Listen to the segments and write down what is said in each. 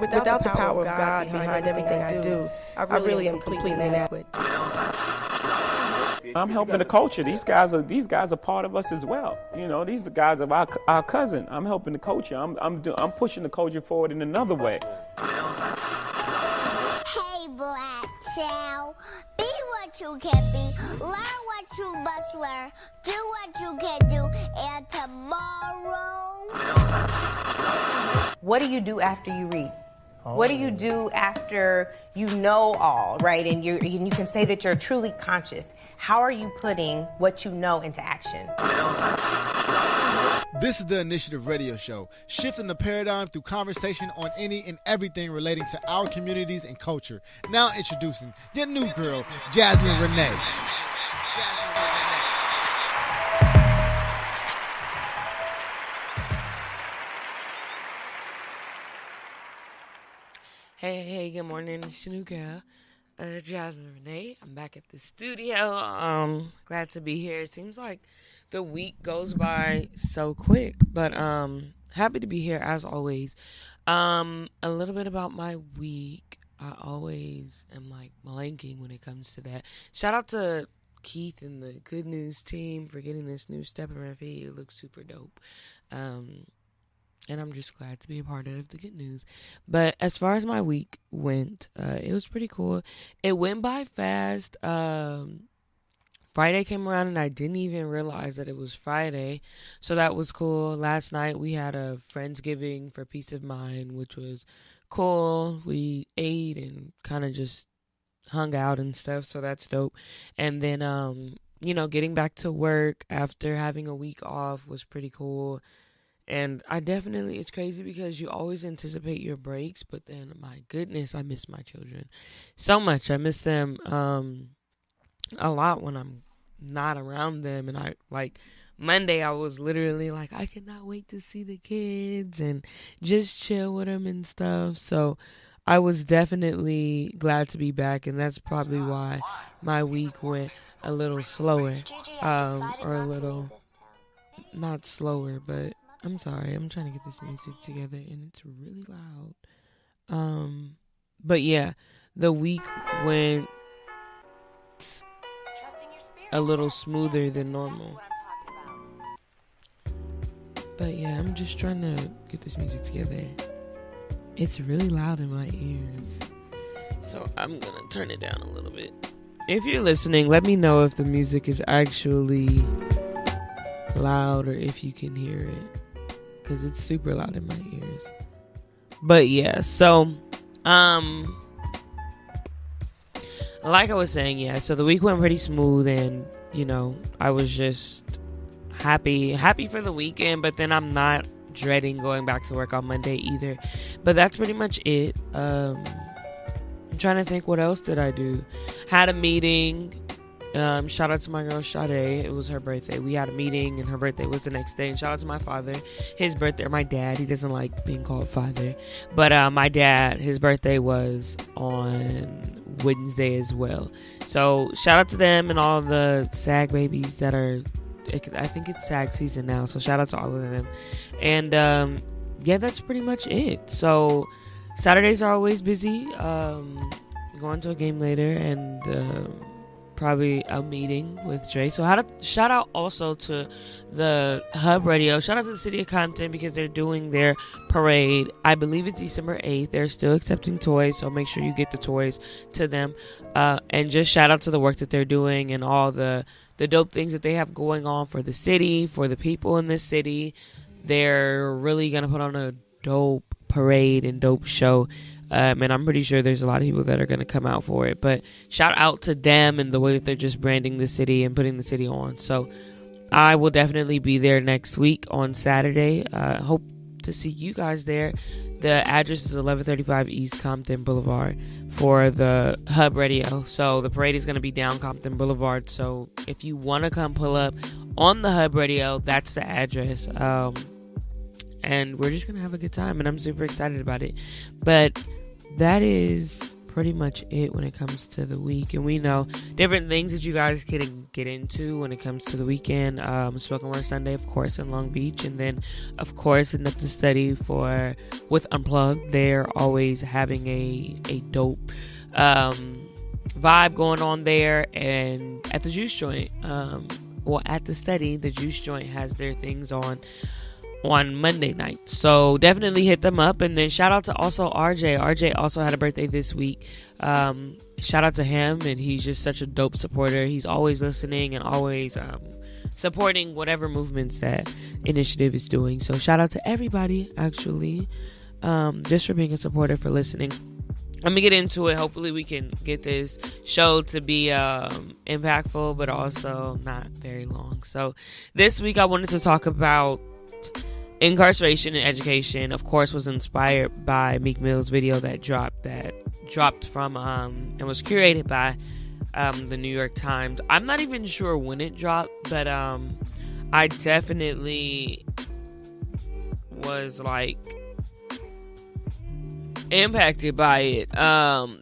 Without the power of God behind everything I do, I really am completely inadequate. I'm helping the culture. These guys are part of us as well. You know, these guys are our cousin. I'm helping the culture. I'm pushing the culture forward in another way. Hey, black child, be what you can be, learn what you must learn, do what you can do, and tomorrow. What do you do after you read? What do you do after you know all, right? And you can say that you're truly conscious. How are you putting what you know into action? This is the Initiative radio show, shifting the paradigm through conversation on any and everything relating to our communities and culture. Now introducing your new girl, Jasmine Renee. Hey, good morning. It's your new girl, Jasmine Renee. I'm back at the studio. Glad to be here. It seems like the week goes by so quick, but happy to be here as always. A little bit about my week. I always am like blanking when it comes to that. Shout out to Keith and the Good News team for getting this new step in my feed. It looks super dope. And I'm just glad to be a part of the Good News. But as far as my week went, it was pretty cool. It went by fast. Friday came around and I didn't even realize that it was Friday. So that was cool. Last night we had a Friendsgiving for Peace of Mind, which was cool. We ate and kind of just hung out and stuff. So that's dope. And then, getting back to work after having a week off was pretty cool. And it's crazy because you always anticipate your breaks, but then, my goodness, I miss my children so much. I miss them a lot when I'm not around them. And Monday, I was literally like, I cannot wait to see the kids and just chill with them and stuff. So I was definitely glad to be back, and that's probably why my week went a little slower, or a little, not slower, but I'm sorry, I'm trying to get this music together and it's really loud. But yeah, the week went a little smoother than normal. But yeah, I'm just trying to get this music together. It's really loud in my ears, so I'm gonna turn it down a little bit. If you're listening, let me know if the music is actually loud or if you can hear it, because it's super loud in my ears. But yeah, so like I was saying, so the week went pretty smooth, and I was just happy for the weekend, but then I'm not dreading going back to work on Monday either. But that's pretty much it. I'm trying to think, what else did I do? Had a meeting. Shout out to my girl Sade. It was her birthday. We had a meeting and her birthday was the next day. And shout out to my father. My dad, he doesn't like being called father. But my dad, his birthday was on Wednesday as well. So shout out to them and all the SAG babies that are, I think it's SAG season now. So shout out to all of them. And that's pretty much it. So Saturdays are always busy. Going to a game later and probably a meeting with Dre. So shout out also to the Hub Radio. Shout out to the city of Compton because they're doing their parade. I believe it's December 8th. They're still accepting toys, so make sure you get the toys to them. And just shout out to the work that they're doing and all the dope things that they have going on for the city, for the people in this city. They're really going to put on a dope parade and dope show. And I'm pretty sure there's a lot of people that are going to come out for it. But shout out to them and the way that they're just branding the city and putting the city on. So I will definitely be there next week on Saturday. Hope to see you guys there. The address is 1135 East Compton Boulevard for the Hub Radio. So the parade is going to be down Compton Boulevard. So if you want to come pull up on the Hub Radio, that's the address. And we're just going to have a good time. And I'm super excited about it. But that is pretty much it when it comes to the week. And we know different things that you guys can get into when it comes to the weekend. Spoken Word Sunday, of course, in Long Beach. And then, of course, in Up to Study with Unplugged. They're always having a dope vibe going on there. And at the Juice Joint, at the Study, the Juice Joint has their things on Monday night. So definitely hit them up. And then shout out to also RJ. RJ also had a birthday this week. Shout out to him, and he's just such a dope supporter. He's always listening and always supporting whatever movements that Initiative is doing. So shout out to everybody, actually, just for being a supporter, for listening. Let me get into it. Hopefully we can get this show to be impactful, but also not very long. So this week I wanted to talk about incarceration and education. Of course, was inspired by Meek Mill's video that dropped from and was curated by the New York Times. I'm not even sure when it dropped, but I definitely was like impacted by it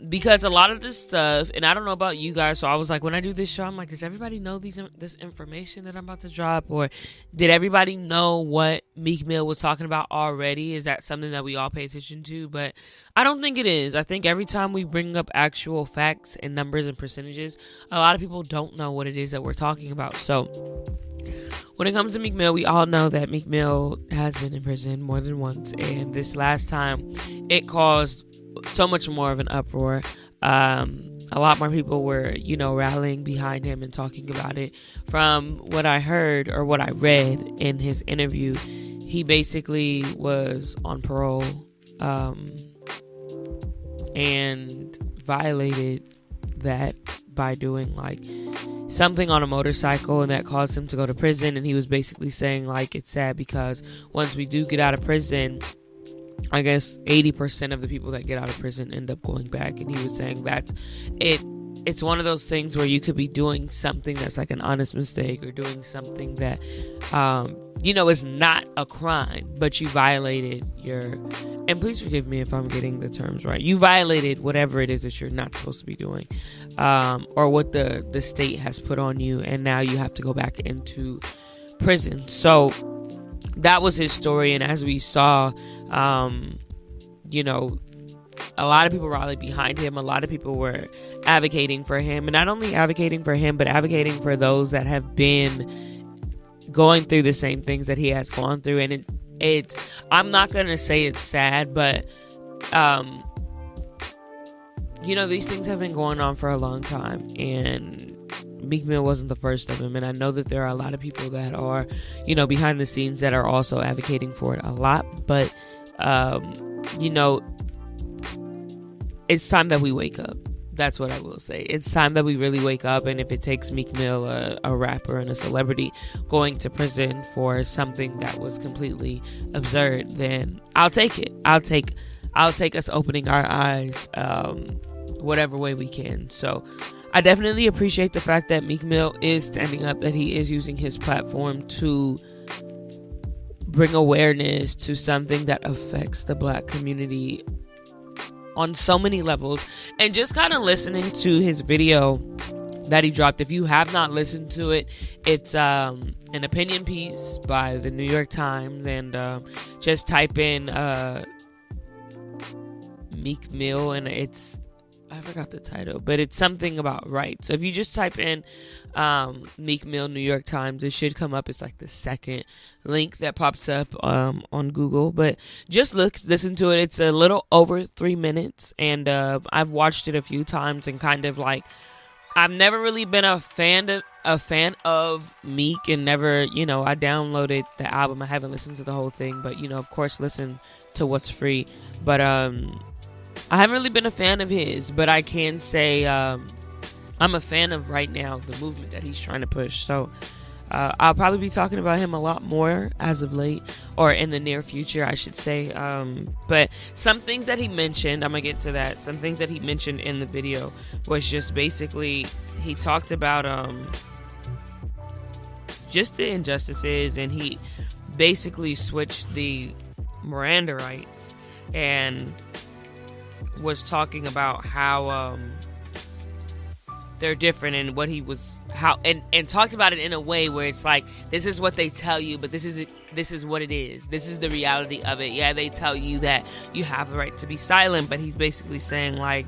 because a lot of this stuff, and I don't know about you guys, so I was like, when I do this show, I'm like, does everybody know this information that I'm about to drop, or did everybody know what Meek Mill was talking about already? Is that something that we all pay attention to? But I don't think it is. I think every time we bring up actual facts and numbers and percentages, a lot of people don't know what it is that we're talking about. So when it comes to Meek Mill, we all know that Meek Mill has been in prison more than once, and this last time it caused so much more of an uproar. A lot more people were, rallying behind him and talking about it. From what I heard or what I read in his interview, he basically was on parole and violated that by doing something on a motorcycle, and that caused him to go to prison. And he was basically saying it's sad because once we do get out of prison, I guess 80% of the people that get out of prison end up going back. And he was saying that it's one of those things where you could be doing something that's like an honest mistake, or doing something that is not a crime, but you violated and please forgive me if I'm getting the terms right, you violated whatever it is that you're not supposed to be doing, or what the state has put on you, and now you have to go back into prison. So that was his story. And as we saw, a lot of people rallied behind him. A lot of people were advocating for him, and not only advocating for him, but advocating for those that have been going through the same things that he has gone through. And it's I'm not gonna say it's sad, but these things have been going on for a long time, and Meek Mill wasn't the first of them. And I know that there are a lot of people that are behind the scenes that are also advocating for it a lot, but it's time that we wake up. That's what I will say. It's time that we really wake up. And if it takes Meek Mill, a rapper and a celebrity, going to prison for something that was completely absurd, then I'll take it. I'll take us opening our eyes, whatever way we can. So I definitely appreciate the fact that Meek Mill is standing up, that he is using his platform to bring awareness to something that affects the Black community on so many levels. And just kind of listening to his video that he dropped, if you have not listened to it, it's an opinion piece by the New York Times, and just type in Meek Mill, and I forgot the title, but it's something about rights. So if you just type in Meek Mill New York Times, it should come up. It's like the second link that pops up on Google. But just listen to it. It's a little over 3 minutes, and I've watched it a few times, and kind of I've never really been a fan of Meek, and never, I downloaded the album. I haven't listened to the whole thing, but of course listen to what's free. But I haven't really been a fan of his, but I can say I'm a fan of right now the movement that he's trying to push. So I'll probably be talking about him a lot more as of late, or in the near future, I should say. But some things that he mentioned, I'm going to get to that. Some things that he mentioned in the video was just basically, he talked about just the injustices, and he basically switched the Miranda rights. And was talking about how they're different and what he was and talked about it in a way where it's like, this is what they tell you, but this is what it is. This is the reality of it. Yeah, they tell you that you have the right to be silent, but he's basically saying like,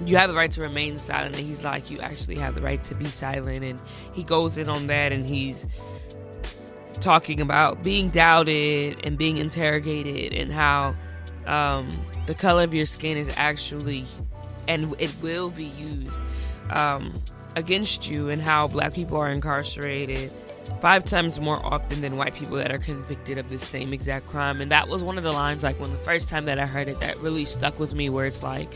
you have the right to remain silent, and he's like, you actually have the right to be silent. And he goes in on that, and he's talking about being doubted and being interrogated, and how the color of your skin is actually, and it will be used against you, and how black people are incarcerated 5 times more often than white people that are convicted of the same exact crime. And that was one of the lines, like, when the first time that I heard it, that really stuck with me, where it's like,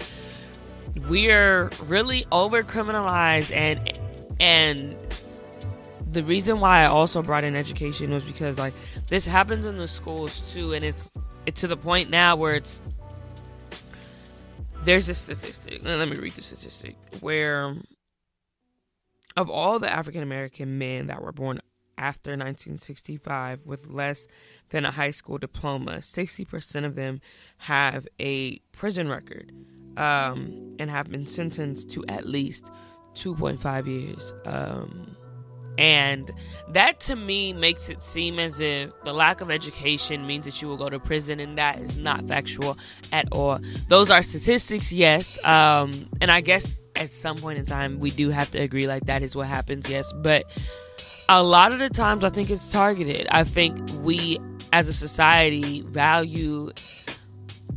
we're really over criminalized. And the reason why I also brought in education was because, like, this happens in the schools too, and it's to the point now where there's a statistic. Let me read the statistic, where of all the African American men that were born after 1965 with less than a high school diploma, 60% of them have a prison record, and have been sentenced to at least 2.5 years. And that, to me, makes it seem as if the lack of education means that you will go to prison, and that is not factual at all. Those are statistics, yes, and I guess at some point in time we do have to agree, like, that is what happens, yes, but a lot of the times I think it's targeted. I think we as a society value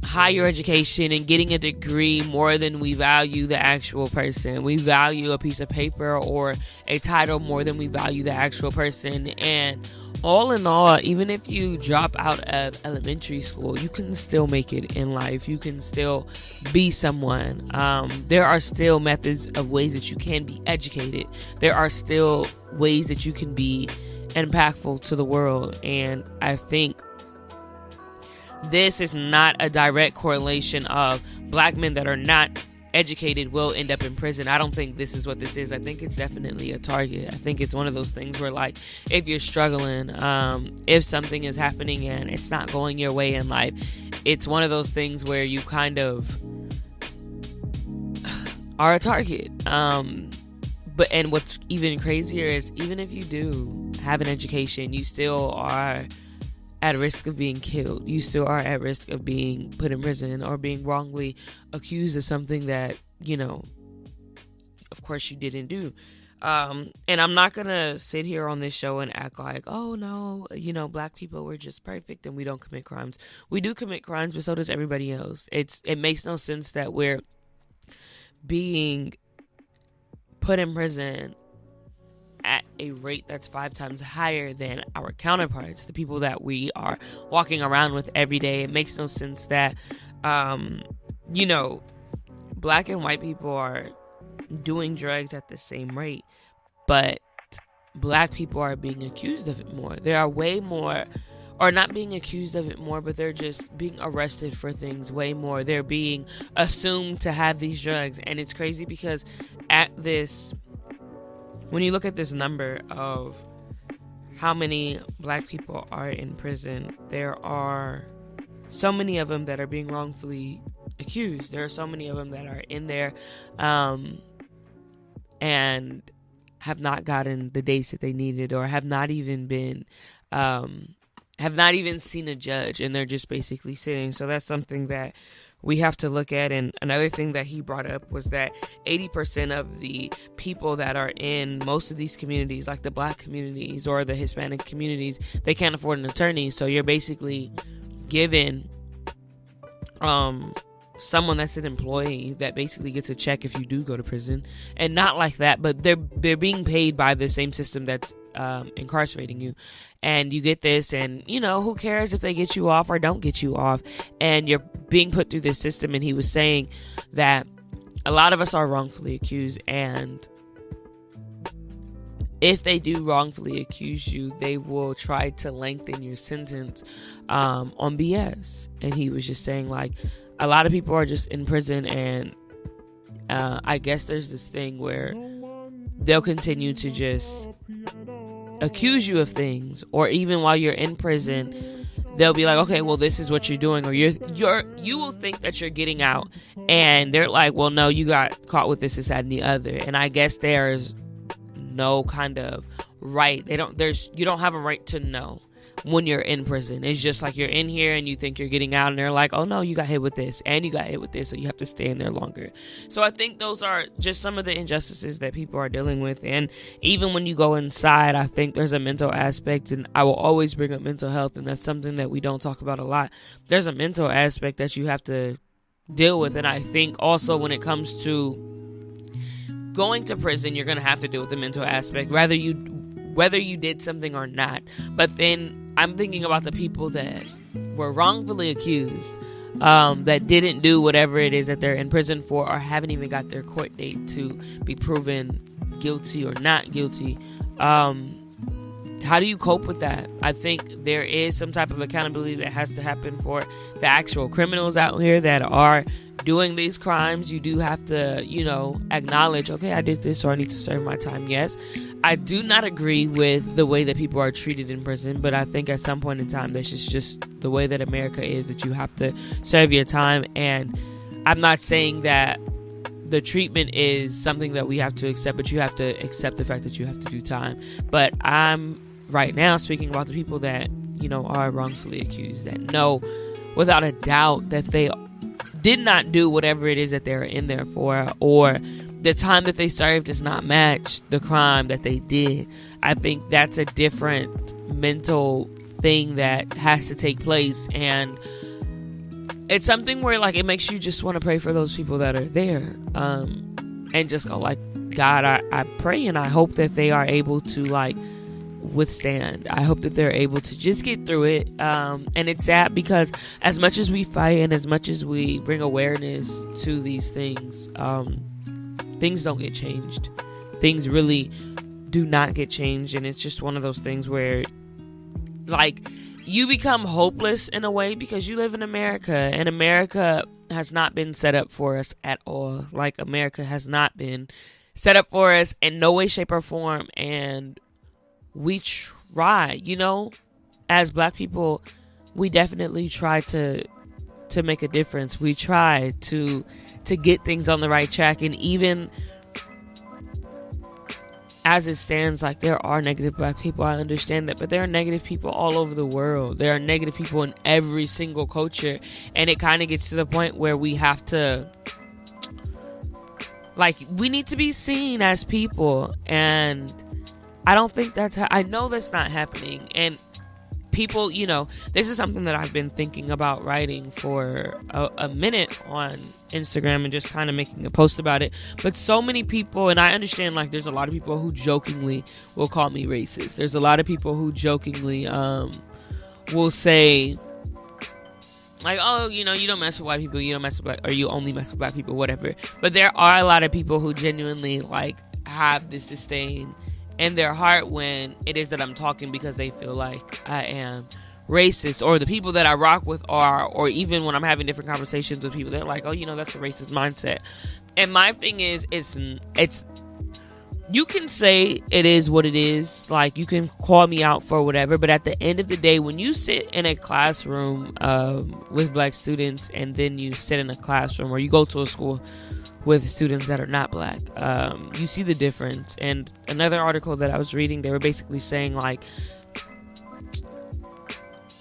higher education and getting a degree more than we value the actual person. We value a piece of paper or a title more than we value the actual person. And all in all, even if you drop out of elementary school, you can still make it in life. You can still be someone. There are still methods of ways that you can be educated. There are still ways that you can be impactful to the world. And I think this is not a direct correlation of black men that are not educated will end up in prison. I don't think this is what this is. I think it's definitely a target. I think it's one of those things where, like, if you're struggling, if something is happening and it's not going your way in life, it's one of those things where you kind of are a target. And what's even crazier is, even if you do have an education, you still are at risk of being killed. You still are at risk of being put in prison or being wrongly accused of something that, you know, of course you didn't do. And I'm not gonna sit here on this show and act like, oh no, you know, black people, we're just perfect and we don't commit crimes. We do commit crimes, but so does everybody else. It makes no sense that we're being put in prison at a rate that's 5 times higher than our counterparts, the people that we are walking around with every day. It makes no sense that, you know, black and white people are doing drugs at the same rate, but black people are being accused of it more. There are way more, or not being accused of it more, but they're just being arrested for things way more. They're being assumed to have these drugs. And it's crazy because when you look at this number of how many black people are in prison, there are so many of them that are being wrongfully accused. There are so many of them that are in there and have not gotten the dates that they needed, or have not even been have not even seen a judge, and they're just basically sitting. So that's something that we have to look at. And another thing that he brought up was that 80% of the people that are in most of these communities, like the black communities or the Hispanic communities, they can't afford an attorney. So you're basically given someone that's an employee that basically gets a check if you do go to prison, and not like that, but they're being paid by the same system that's incarcerating you. And you get this, and, you know, who cares if they get you off or don't get you off, and you're being put through this system. And he was saying that a lot of us are wrongfully accused, and if they do wrongfully accuse you, they will try to lengthen your sentence on BS. And he was just saying, like, a lot of people are just in prison, and I guess there's this thing where they'll continue to just accuse you of things, or even while you're in prison, they'll be like, okay, well, this is what you're doing, or you will think that you're getting out, and they're like, well, no, you got caught with this, that, and the other. And I guess there's no kind of right. You don't have a right to know when you're in prison. It's just like you're in here and you think you're getting out, and they're like, oh no, you got hit with this and you got hit with this, so you have to stay in there longer. So I think those are just some of the injustices that people are dealing with. And even when you go inside, I think there's a mental aspect, and I will always bring up mental health, and that's something that we don't talk about a lot. There's a mental aspect that you have to deal with. And I think also when it comes to going to prison, you're going to have to deal with the mental aspect, whether you did something or not. But then I'm thinking about the people that were wrongfully accused, that didn't do whatever it is that they're in prison for, or haven't even got their court date to be proven guilty or not guilty. How do you cope with that? I think there is some type of accountability that has to happen for the actual criminals out here that are doing these crimes. You do have to, acknowledge, okay, I did this, so I need to serve my time. Yes, I do not agree with the way that people are treated in prison, but I think at some point in time, this is just the way that America is, that you have to serve your time. And I'm not saying that the treatment is something that we have to accept, but you have to accept the fact that you have to do time. But I'm right now speaking about the people that, are wrongfully accused, that know without a doubt that they did not do whatever it is that they're in there for, or the time that they served does not match the crime that they did. I think that's a different mental thing that has to take place. And it's something where, like, it makes you just want to pray for those people that are there, and just go like, God, I pray and I hope that they are able to, like, withstand. I hope that they're able to just get through it. And it's sad because as much as we fight and as much as we bring awareness to these things, things don't get changed. Things really do not get changed. And it's just one of those things where, like, you become hopeless in a way because you live in America, and America has not been set up for us at all. Like, America has not been set up for us in no way, shape, or form. And we try, as Black people, we definitely try to make a difference. We try to get things on the right track. And even as it stands, like, there are negative Black people, I understand that, but there are negative people all over the world. There are negative people in every single culture, and it kind of gets to the point where we have to, like, we need to be seen as people. And I don't think I know that's not happening. And people, this is something that I've been thinking about writing for a minute on Instagram, and just kind of making a post about it. But so many people, and I understand, like, there's a lot of people who jokingly will call me racist. There's a lot of people who jokingly will say, like, oh, you don't mess with white people, you don't mess with Black, or you only mess with Black people, whatever. But there are a lot of people who genuinely, like, have this disdain in their heart when it is that I'm talking, because they feel like I am racist, or the people that I rock with are, or even when I'm having different conversations with people, they're like, oh, that's a racist mindset. And my thing is, it's you can say it is what it is, like, you can call me out for whatever, but at the end of the day, when you sit in a classroom with Black students, and then you sit in a classroom, or you go to a school with students that are not Black, you see the difference. And another article that I was reading, they were basically saying, like,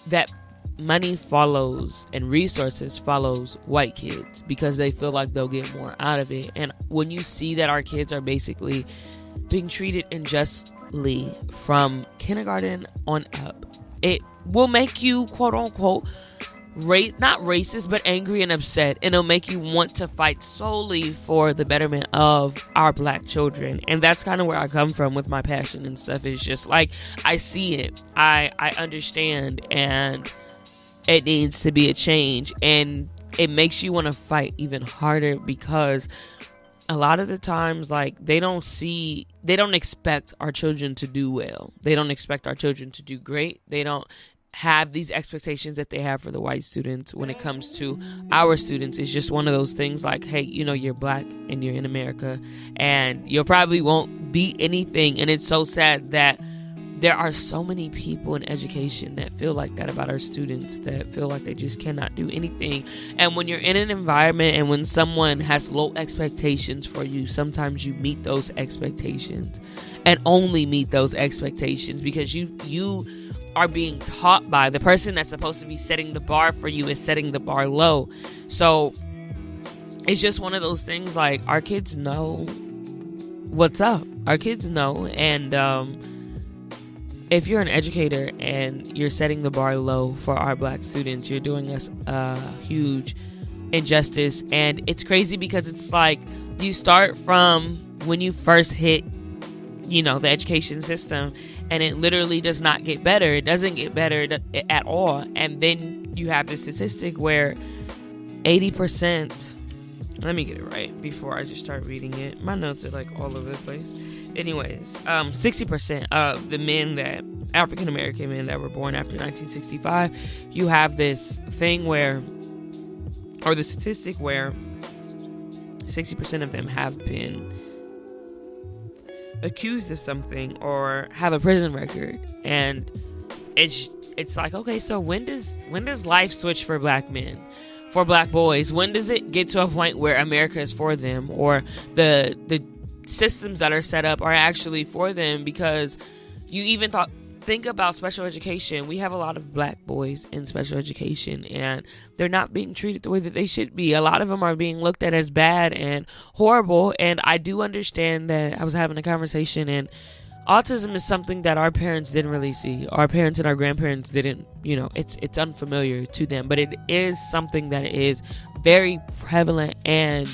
that money follows and resources follows white kids because they feel like they'll get more out of it. And when you see that our kids are basically being treated unjustly from kindergarten on up, it will make you, quote unquote, not racist, but angry and upset, and it'll make you want to fight solely for the betterment of our Black children. And that's kind of where I come from with my passion and stuff. It's just like, I see it, I understand, and it needs to be a change. And it makes you want to fight even harder, because a lot of the times, like, they don't expect our children to do well. They don't expect our children to do great. They don't have these expectations that they have for the white students when it comes to our students. It's just one of those things, like, hey, you're Black and you're in America, and you probably won't be anything. And it's so sad that there are so many people in education that feel like that about our students, that feel like they just cannot do anything. And when you're in an environment and when someone has low expectations for you, sometimes you meet those expectations and only meet those expectations because you are being taught by the person that's supposed to be setting the bar for you is setting the bar low. So it's just one of those things, like, our kids know what's up. Our kids know. And if you're an educator and you're setting the bar low for our black students, you're doing us a huge injustice. And it's crazy because it's like you start from when you first hit, you know, the education system, and it literally does not get better. It doesn't get better at all. And then you have this statistic where 80%, let me get it right before I just start reading it. My notes are like all over the place. Anyways, 60% of the men that, African American men that were born after 1965, you have this thing where, or the statistic where 60% of them have been accused of something or have a prison record. And it's like, okay, so when does life switch for black men, for black boys? When does it get to a point where America is for them, or the systems that are set up are actually for them? Because you even think about special education. We have a lot of black boys in special education, and they're not being treated the way that they should be. A lot of them are being looked at as bad and horrible. And I do understand that. I was having a conversation, and autism is something that our parents didn't really see. Our parents and our grandparents didn't, you know, it's unfamiliar to them, but it is something that is very prevalent, and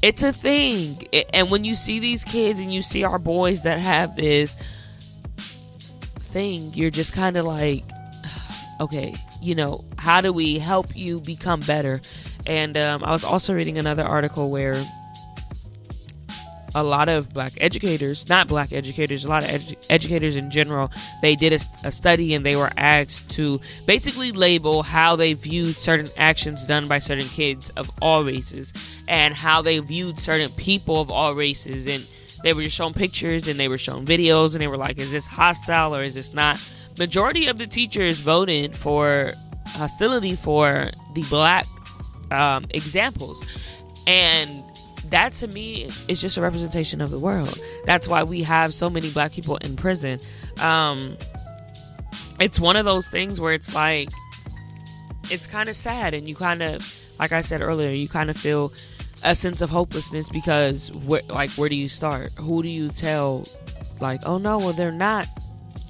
it's a thing. And when you see these kids and you see our boys that have this thing, you're just kind of like, okay, you know, how do we help you become better? And I was also reading another article where a lot of black educators, not black educators, a lot of educators in general, they did a study, and they were asked to basically label how they viewed certain actions done by certain kids of all races, and how they viewed certain people of all races. And they were shown pictures, and they were shown videos, and they were like, is this hostile or is this not? Majority of the teachers voted for hostility for the black examples. And that, to me, is just a representation of the world. That's why we have so many black people in prison. It's one of those things where it's like, it's kind of sad, and you kind of, like I said earlier, you kind of feel a sense of hopelessness, because where do you start? Who do you tell? Like, oh no, well, they're not,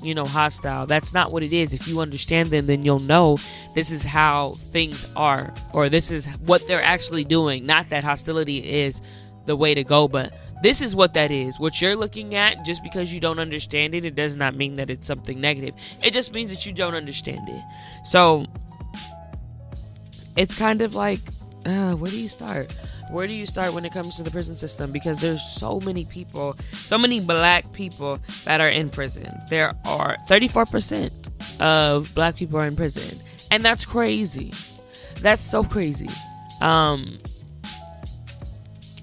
you know, hostile. That's not what it is. If you understand them, then you'll know this is how things are, or this is what they're actually doing. Not that hostility is the way to go, but this is what that is. What you're looking at, just because you don't understand it, it does not mean that it's something negative. It just means that you don't understand it. So it's kind of like, where do you start? Where do you start when it comes to the prison system? Because there's so many people, so many black people that are in prison. There are 34% of black people are in prison. And that's crazy. That's so crazy.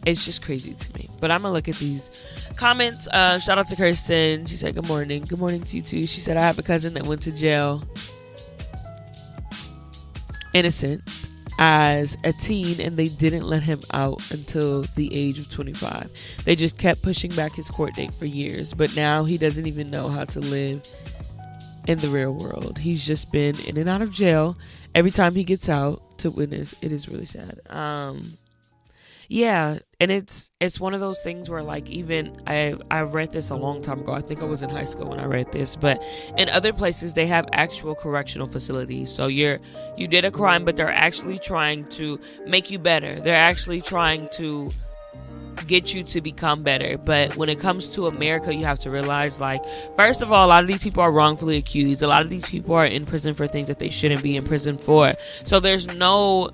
It's just crazy to me. But I'm going to look at these comments. Shout out to Kirsten. She said, good morning. Good morning to you too. She said, I have a cousin that went to jail innocent as a teen, and they didn't let him out until the age of 25. They just kept pushing back his court date for years, but now he doesn't even know how to live in the real world. He's just been in and out of jail every time he gets out to witness. It is really sad. Yeah, and it's one of those things where, like, even I read this a long time ago. I think I was in high school when I read this, but in other places they have actual correctional facilities. So you did a crime, but they're actually trying to make you better. They're actually trying to get you to become better. But when it comes to America, you have to realize, like, first of all, a lot of these people are wrongfully accused. A lot of these people are in prison for things that they shouldn't be in prison for. So there's no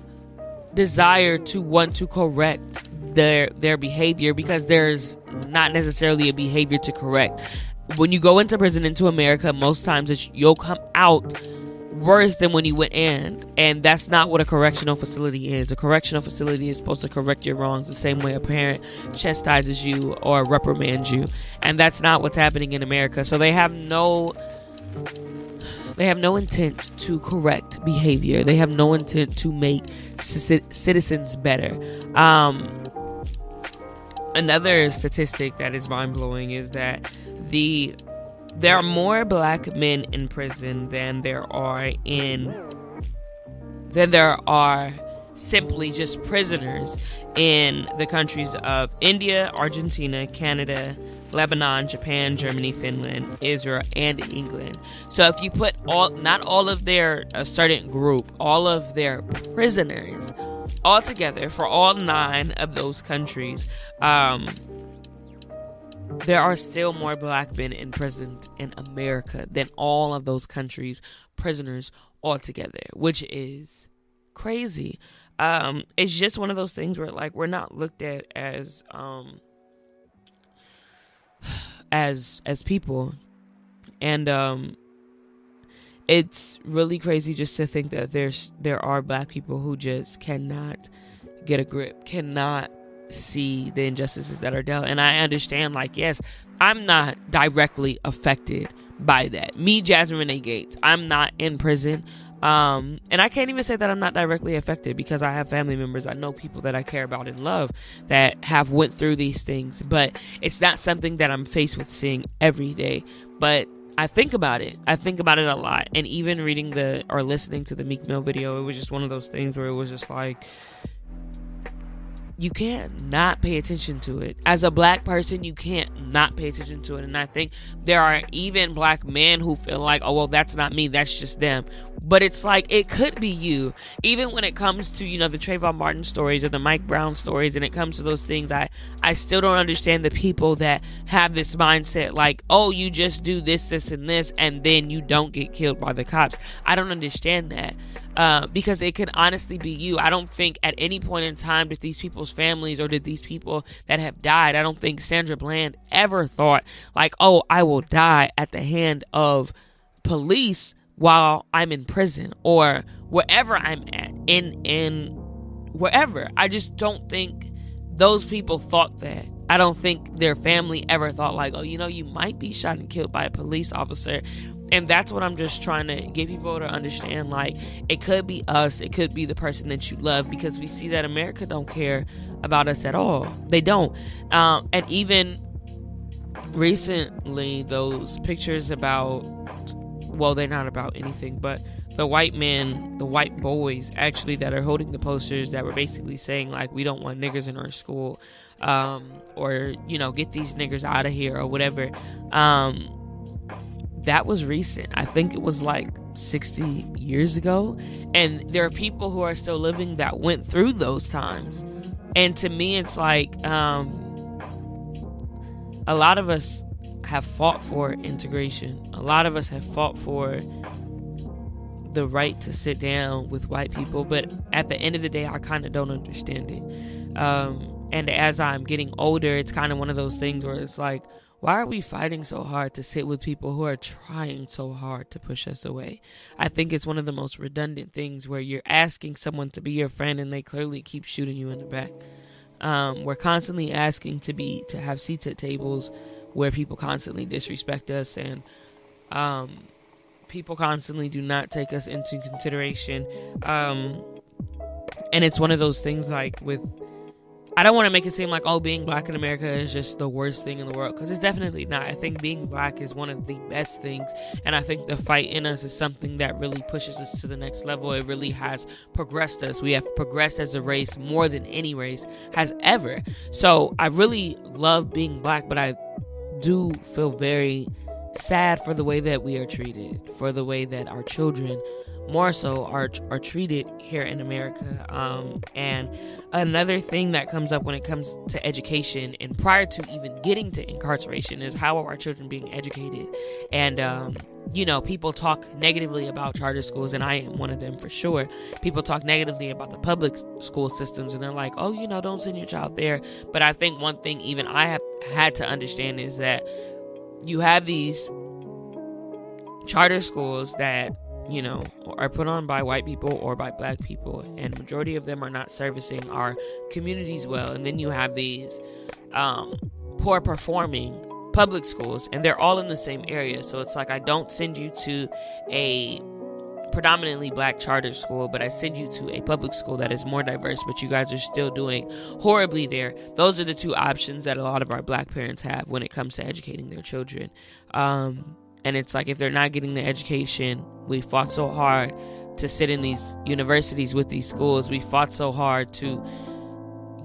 desire to want to correct their behavior, because there's not necessarily a behavior to correct. When you go into prison, into America, most times you'll come out worse than when you went in. And that's not what a correctional facility is. A correctional facility is supposed to correct your wrongs the same way a parent chastises you or reprimands you. And that's not what's happening in America. So they have no intent to correct behavior. They have no intent to make citizens better. Another statistic that is mind-blowing is that there are more black men in prison than there are simply just prisoners in the countries of India, Argentina, Canada, Lebanon, Japan, Germany, Finland, Israel, and England. So if you put not all of a certain group, all of their prisoners all together for all 9 of those countries, there are still more black men imprisoned in America than all of those countries' prisoners altogether, which is crazy. It's just one of those things where, like, we're not looked at as people, and it's really crazy just to think that there are black people who just cannot get a grip, cannot see the injustices that are dealt. And I understand, like, yes, I'm not directly affected by that. Me, Jasmine Renee Gates, I'm not in prison. And I can't even say that I'm not directly affected, because I have family members, I know people that I care about and love that have went through these things, but it's not something that I'm faced with seeing every day. But I think about it a lot. And even reading or listening to the Meek Mill video, it was just one of those things where it was just like, you can't not pay attention to it. As a black person, you can't not pay attention to it. And I think there are even black men who feel like, oh, well, that's not me, that's just them. But it's like, it could be you. Even when it comes to, the Trayvon Martin stories or the Mike Brown stories, and it comes to those things, I still don't understand the people that have this mindset like, oh, you just do this, this, and this, and then you don't get killed by the cops. I don't understand that. Because it can honestly be you. I don't think at any point in time did these people's families or did these people that have died, I don't think Sandra Bland ever thought like, oh, I will die at the hand of police while I'm in prison or wherever I'm at, in wherever. I just don't think those people thought that. I don't think their family ever thought like, oh, you might be shot and killed by a police officer. And that's what I'm just trying to get people to understand. Like, it could be us. It could be the person that you love, because we see that America don't care about us at all. They don't. And even recently, those pictures about, well, they're not about anything, but the white boys actually that are holding the posters that were basically saying like, we don't want niggers in our school, or, get these niggers out of here or whatever. That was recent. I think it was like 60 years ago. And there are people who are still living that went through those times. And to me, it's like, a lot of us have fought for integration. A lot of us have fought for the right to sit down with white people. But at the end of the day, I kind of don't understand it. And as I'm getting older, it's kind of one of those things where it's like, why are we fighting so hard to sit with people who are trying so hard to push us away? I think it's one of the most redundant things where you're asking someone to be your friend and they clearly keep shooting you in the back. We're constantly asking to have seats at tables where people constantly disrespect us, and people constantly do not take us into consideration. And it's one of those things like I don't want to make it seem like, oh, being black in America is just the worst thing in the world, because it's definitely not. I think being black is one of the best things, and I think the fight in us is something that really pushes us to the next level. It really has progressed us. We have progressed as a race more than any race has ever. So I really love being black, but I do feel very sad for the way that we are treated, for the way that our children more so are treated here in America. And another thing that comes up when it comes to education, and prior to even getting to incarceration, is how are our children being educated? And people talk negatively about charter schools, and I am one of them for sure. People talk negatively about the public school systems, and they're like, oh, don't send your child there. But I think one thing even I have had to understand is that you have these charter schools that are put on by white people or by black people, and the majority of them are not servicing our communities well. And then you have these poor performing public schools, and they're all in the same area. So it's like, I don't send you to a predominantly black charter school, but I send you to a public school that is more diverse, but you guys are still doing horribly there. Those are the two options that a lot of our black parents have when it comes to educating their children. And it's like, if they're not getting the education, we fought so hard to sit in these universities with these schools. We fought so hard to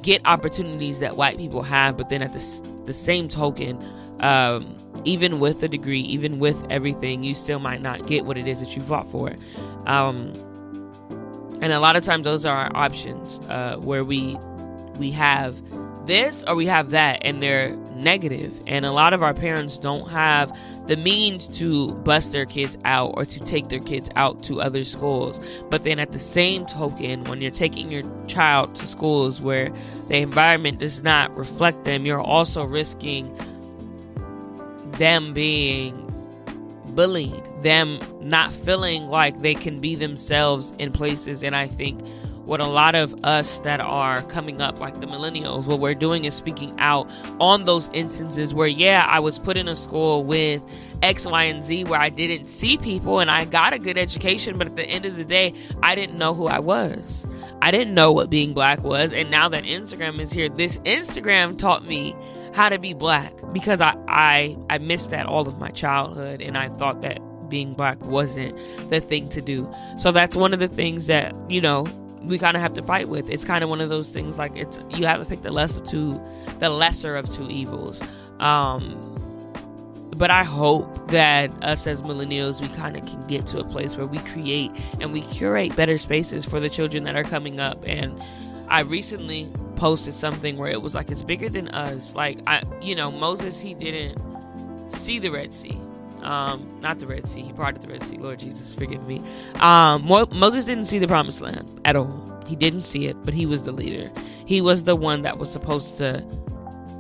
get opportunities that white people have, but then at the same token, even with a degree, even with everything, you still might not get what it is that you fought for. And a lot of times those are our options, where we have this or we have that, and they're negative. And a lot of our parents don't have the means to bust their kids out or to take their kids out to other schools. But then at the same token, when you're taking your child to schools where the environment does not reflect them, you're also risking them being bullied, them not feeling like they can be themselves in places. And I think what a lot of us that are coming up, like the millennials, what we're doing is speaking out on those instances where, yeah, I was put in a school with X, Y, and Z where I didn't see people and I got a good education, but at the end of the day, I didn't know who I was. I didn't know what being black was. And now that Instagram is here, this Instagram taught me how to be black, because I missed that all of my childhood, and I thought that being black wasn't the thing to do. So that's one of the things that, we kind of have to fight with. It's kind of one of those things, like, you have to pick the lesser of two evils. But I hope that us as millennials, we kind of can get to a place where we create and we curate better spaces for the children that are coming up. And I recently posted something where it was like, it's bigger than us. Like, Moses, he didn't see the Red Sea. Not the Red Sea. He parted the Red Sea. Lord Jesus, forgive me. Moses didn't see the promised land at all. He didn't see it, but he was the leader. He was the one that was supposed to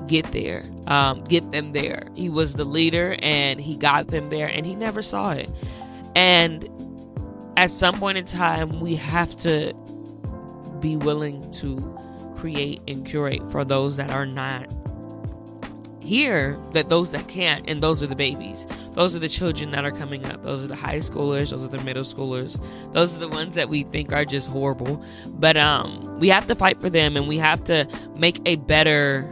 get them there. He was the leader, and he got them there, and he never saw it. And at some point in time, we have to be willing to create and curate for those that are not here, those that can't, and those are the babies. Those are the children that are coming up. Those are the high schoolers. Those are the middle schoolers. Those are the ones that we think are just horrible. But we have to fight for them, and we have to make a better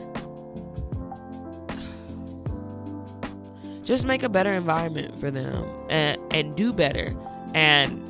environment for them, and do better, and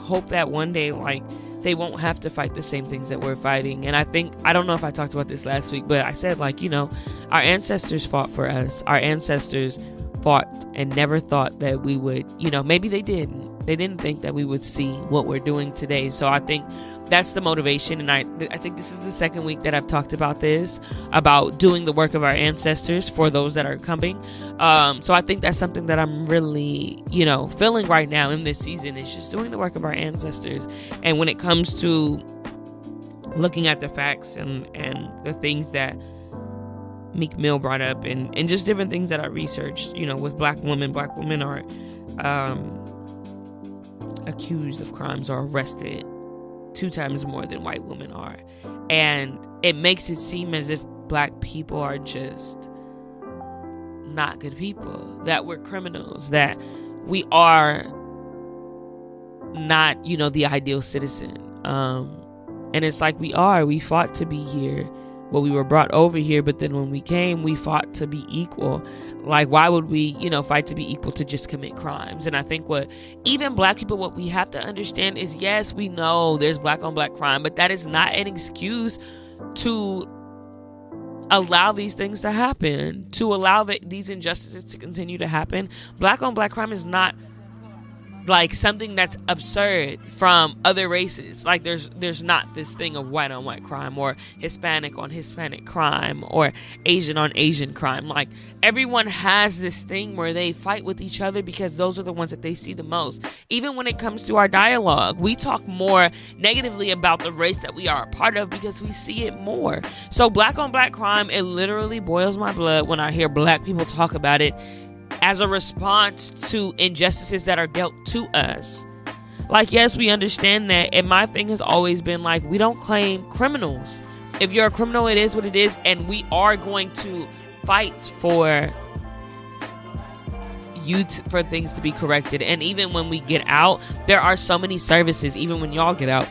hope that one day, like, they won't have to fight the same things that we're fighting. And I don't know if I talked about this last week, but I said, like, our ancestors fought for us. Our ancestors fought and never thought that we would, maybe they didn't. They didn't think that we would see what we're doing today. So I think that's the motivation. And I think this is the second week that I've talked about this, about doing the work of our ancestors for those that are coming. So I think that's something that I'm really, feeling right now in this season, is just doing the work of our ancestors. And when it comes to looking at the facts and the things that Meek Mill brought up, and just different things that I researched, with black women are accused of crimes or arrested 2 times more than white women are. And it makes it seem as if black people are just not good people, that we're criminals, that we are not, the ideal citizen. And it's like, we fought to be here. Well, we were brought over here, but then when we came, we fought to be equal. Like, why would we, fight to be equal to just commit crimes? And I think even black people, what we have to understand is, yes, we know there's black on black crime, but that is not an excuse to allow these things to happen, to allow these injustices to continue to happen. Black on black crime is not like something that's absurd from other races. Like, there's not this thing of white on white crime, or Hispanic on Hispanic crime, or Asian on Asian crime. Like, everyone has this thing where they fight with each other because those are the ones that they see the most. Even when it comes to our dialogue, we talk more negatively about the race that we are a part of because we see it more. So black on black crime, it literally boils my blood when I hear black people talk about it as a response to injustices that are dealt to us. Like, yes, we understand that. And my thing has always been like, we don't claim criminals. If you're a criminal, it is what it is. And we are going to fight for for things to be corrected. And even when we get out, there are so many services, even when y'all get out,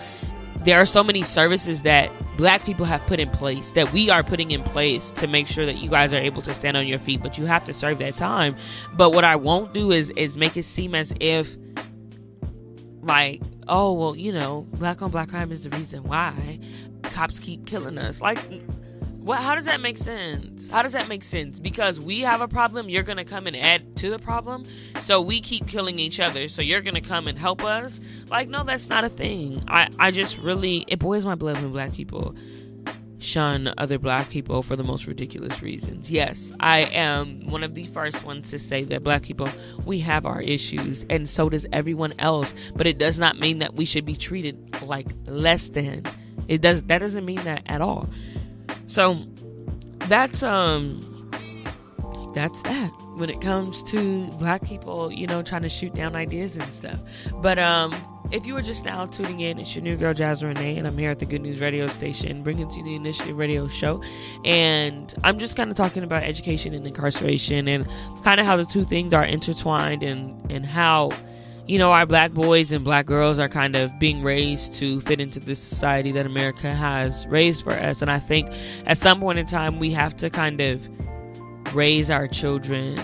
there are so many services that Black people have put in place, that we are putting in place to make sure that you guys are able to stand on your feet. But you have to serve that time. But what I won't do is make it seem as if, like, oh, well, you know, Black on Black crime is the reason why cops keep killing us. Like, what? How does that make sense? How does that make sense? Because we have a problem, you're going to come and add to the problem. So we keep killing each other. So you're going to come and help us? Like, no, that's not a thing. I just really, it boils my blood when Black people shun other Black people for the most ridiculous reasons. Yes, I am one of the first ones to say that Black people, we have our issues, and so does everyone else. But it does not mean that we should be treated like less than. That doesn't mean that at all. So that's that when it comes to Black people, you know, trying to shoot down ideas and stuff. But if you were just now tuning in, it's your new girl Jasmine Renee, and I'm here at the Good News Radio Station, bringing to you the Initiative Radio Show. And I'm just kind of talking about education and incarceration, and kind of how the two things are intertwined, and how, you know, our Black boys and Black girls are kind of being raised to fit into this society that America has raised for us. And I think at some point in time, we have to kind of raise our children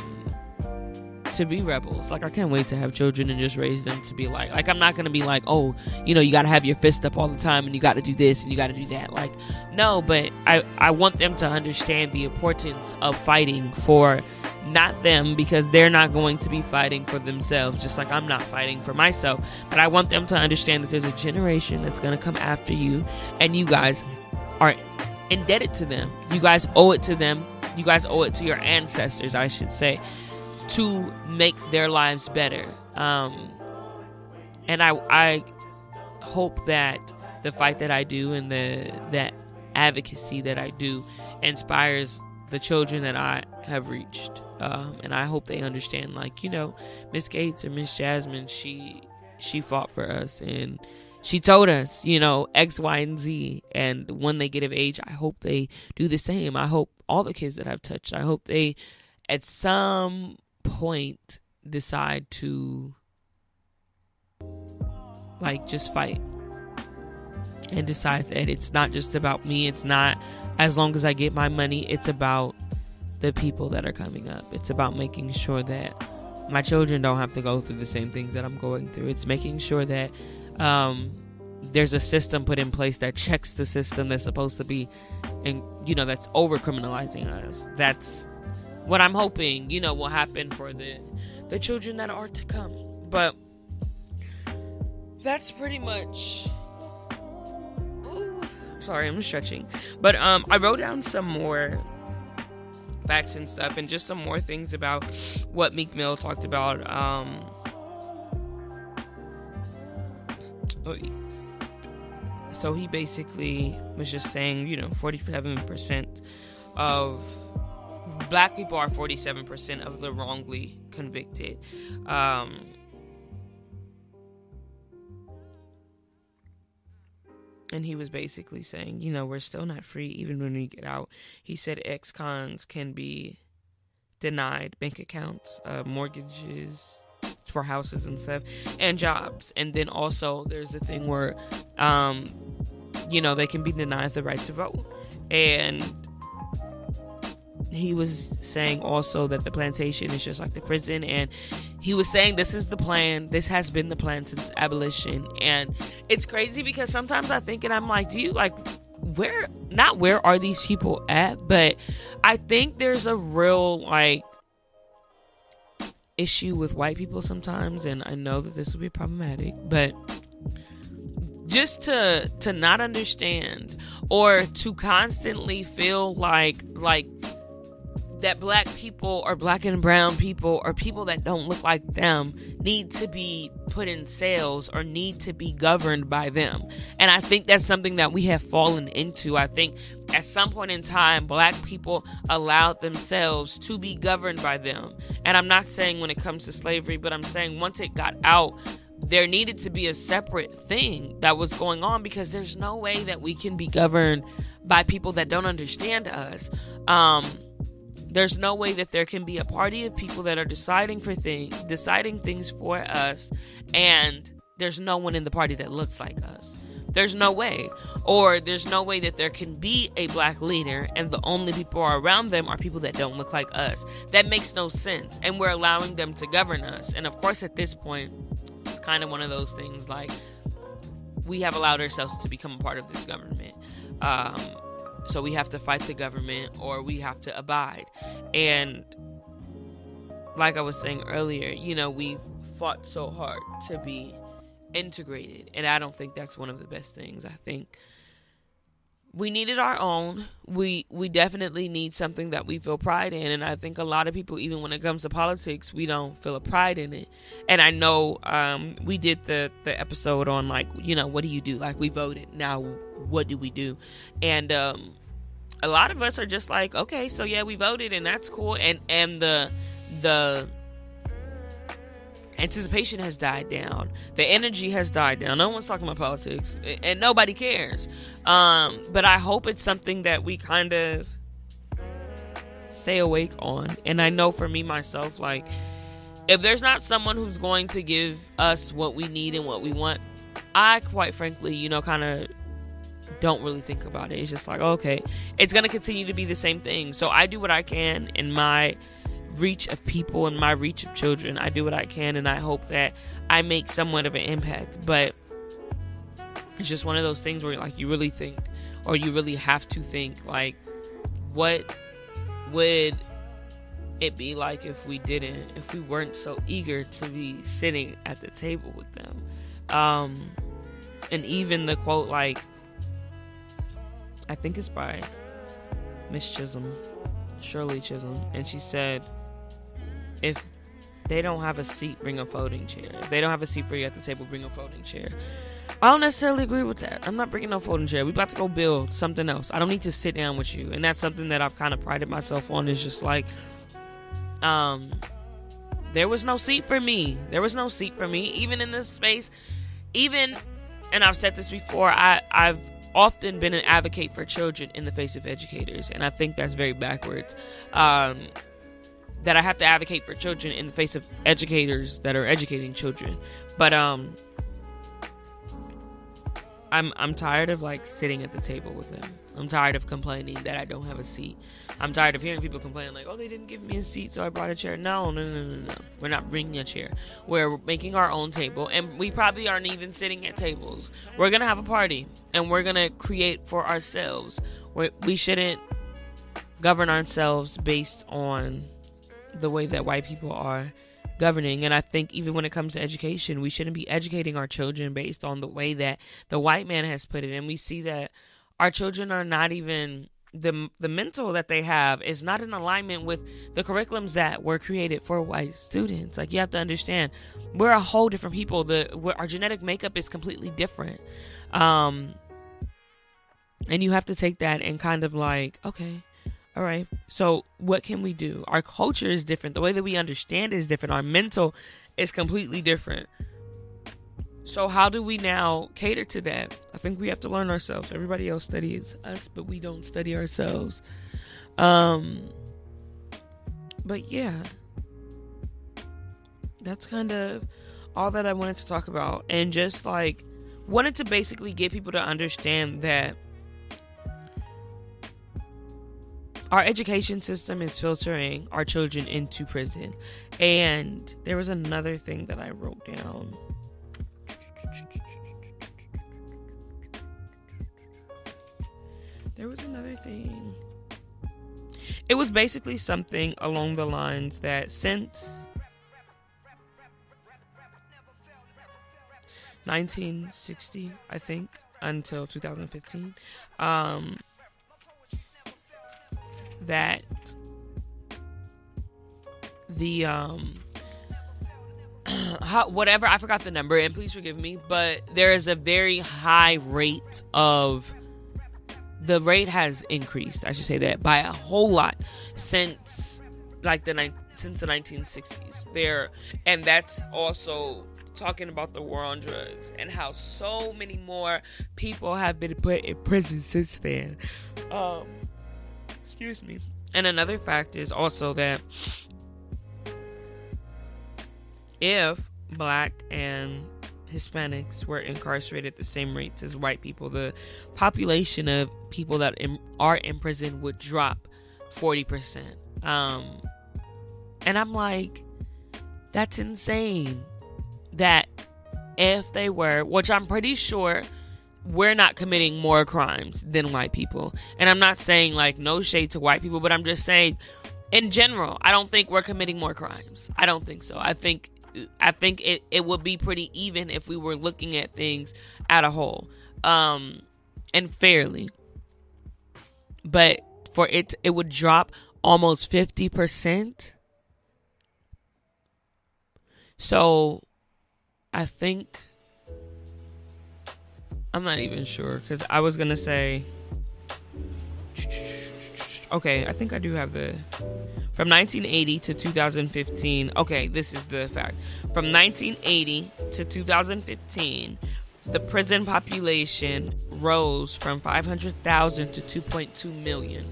to be rebels. Like, I can't wait to have children and just raise them to be like I'm not going to be like, oh, you know, you got to have your fist up all the time and you got to do this and you got to do that. Like, no, but I want them to understand the importance of fighting for not them, because they're not going to be fighting for themselves, just like I'm not fighting for myself. But I want them to understand that there's a generation that's going to come after you, and you guys are indebted to them. You guys owe it to them. You guys owe it to your ancestors, I should say, to make their lives better. And I hope that the fight that I do and that advocacy that I do inspires the children that I have reached. And I hope they understand, like, you know, Miss Gates or Miss Jasmine, she fought for us, and she told us, you know, X, Y, and Z. And when they get of age, I hope they do the same. I hope all the kids that I've touched, I hope they at some point decide to, like, just fight and decide that it's not just about me. It's not, as long as I get my money, it's about the people that are coming up. It's about making sure that my children don't have to go through the same things that I'm going through. It's making sure that there's a system put in place that checks the system that's supposed to be, and, you know, that's over criminalizing us. That's what I'm hoping, you know, will happen for the children that are to come. But that's pretty much, sorry, I'm stretching. But I wrote down some more facts and stuff, and just some more things about what Meek Mill talked about. So he basically was just saying, you know, 47% of Black people are 47% of the wrongly convicted. And he was basically saying, you know, we're still not free even when we get out. He said ex-cons can be denied bank accounts, mortgages for houses and stuff, and jobs. And then also there's the thing where, you know, they can be denied the right to vote. And he was saying also that the plantation is just like the prison, and he was saying this is the plan, this has been the plan since abolition. And it's crazy because sometimes I think, and I'm like, do you, like, where are these people at? But I think there's a real, like, issue with white people sometimes, and I know that this will be problematic, but just to not understand, or to constantly feel like that black people or black and brown people or people that don't look like them need to be put in cells or need to be governed by them. And I think that's something that we have fallen into. I think at some point in time, black people allowed themselves to be governed by them. And I'm not saying when it comes to slavery, but I'm saying once it got out, there needed to be a separate thing that was going on, because there's no way that we can be governed by people that don't understand us. There's no way that there can be a party of people that are deciding things for us, and there's no one in the party that looks like us. There's no way. Or there's no way that there can be a black leader and the only people around them are people that don't look like us. That makes no sense. And we're allowing them to govern us. And of course, at this point, it's kind of one of those things like we have allowed ourselves to become a part of this government. So we have to fight the government or we have to abide. And like I was saying earlier, you know, we've fought so hard to be integrated, and I don't think that's one of the best things. I think we needed our own. We definitely need something that we feel pride in, and I think a lot of people, even when it comes to politics, we don't feel a pride in it. And I know we did the episode on, like, you know, what do you do? Like, we voted, now what do we do? And a lot of us are just like, okay, so yeah, we voted and that's cool, and the anticipation has died down. The energy has died down. No one's talking about politics, and nobody cares. But I hope it's something that we kind of stay awake on. And I know for me, myself, like, if there's not someone who's going to give us what we need and what we want, I, quite frankly, you know, kind of don't really think about it. It's just like, okay, it's going to continue to be the same thing. So I do what I can in my reach of people and my reach of children. I do what I can, and I hope that I make somewhat of an impact. But it's just one of those things where, like, you really think, or you really have to think, like, what would it be like if we weren't so eager to be sitting at the table with them? And even the quote, like, I think it's by Miss Chisholm, Shirley Chisholm, and she said, if they don't have a seat, bring a folding chair. If they don't have a seat for you at the table, bring a folding chair. I don't necessarily agree with that. I'm not bringing no folding chair. We about to go build something else. I don't need to sit down with you. And that's something that I've kind of prided myself on, is just like, there was no seat for me. There was no seat for me, even in this space. Even, and I've said this before, I've often been an advocate for children in the face of educators, and I think that's very backwards. That I have to advocate for children in the face of educators that are educating children. But I'm tired of, like, sitting at the table with them. I'm tired of complaining that I don't have a seat. I'm tired of hearing people complain, like, oh, they didn't give me a seat, so I brought a chair. No. We're not bringing a chair. We're making our own table, and we probably aren't even sitting at tables. We're going to have a party, and we're going to create for ourselves. We shouldn't govern ourselves based on the way that white people are governing. And I think even when it comes to education, we shouldn't be educating our children based on the way that the white man has put it. And we see that our children are not even, the mental that they have is not in alignment with the curriculums that were created for white students. Like, you have to understand, we're a whole different people. Our genetic makeup is completely different. And you have to take that and kind of like, okay, all right, so what can we do? Our culture is different. The way that we understand is different. Our mental is completely different. So how do we now cater to that? I think we have to learn ourselves. Everybody else studies us, but we don't study ourselves. But yeah, that's kind of all that I wanted to talk about. And just, like, wanted to basically get people to understand that our education system is filtering our children into prison. And there was another thing that I wrote down. There was another thing. It was basically something along the lines that since 1960, I think, until 2015, that the whatever, I forgot the number, and please forgive me, but there is a very high rate of, the rate has increased, I should say that, by a whole lot since like the 1960s there. And that's also talking about the war on drugs and how so many more people have been put in prison since then. Excuse me. And another fact is also that if Black and Hispanics were incarcerated at the same rates as white people, the population of people that are in prison would drop 40%. And I'm like, that's insane. That if they were, which I'm pretty sure we're not committing more crimes than white people. And I'm not saying like no shade to white people, but I'm just saying in general, I don't think we're committing more crimes. I don't think so. I think it would be pretty even if we were looking at things at a whole, and fairly. But for it would drop almost 50%. So I think, I'm not even sure, because I was gonna say, okay, I think I do have from 1980 to 2015. Okay, this is the fact. From 1980 to 2015, the prison population rose from 500,000 to 2.2 million.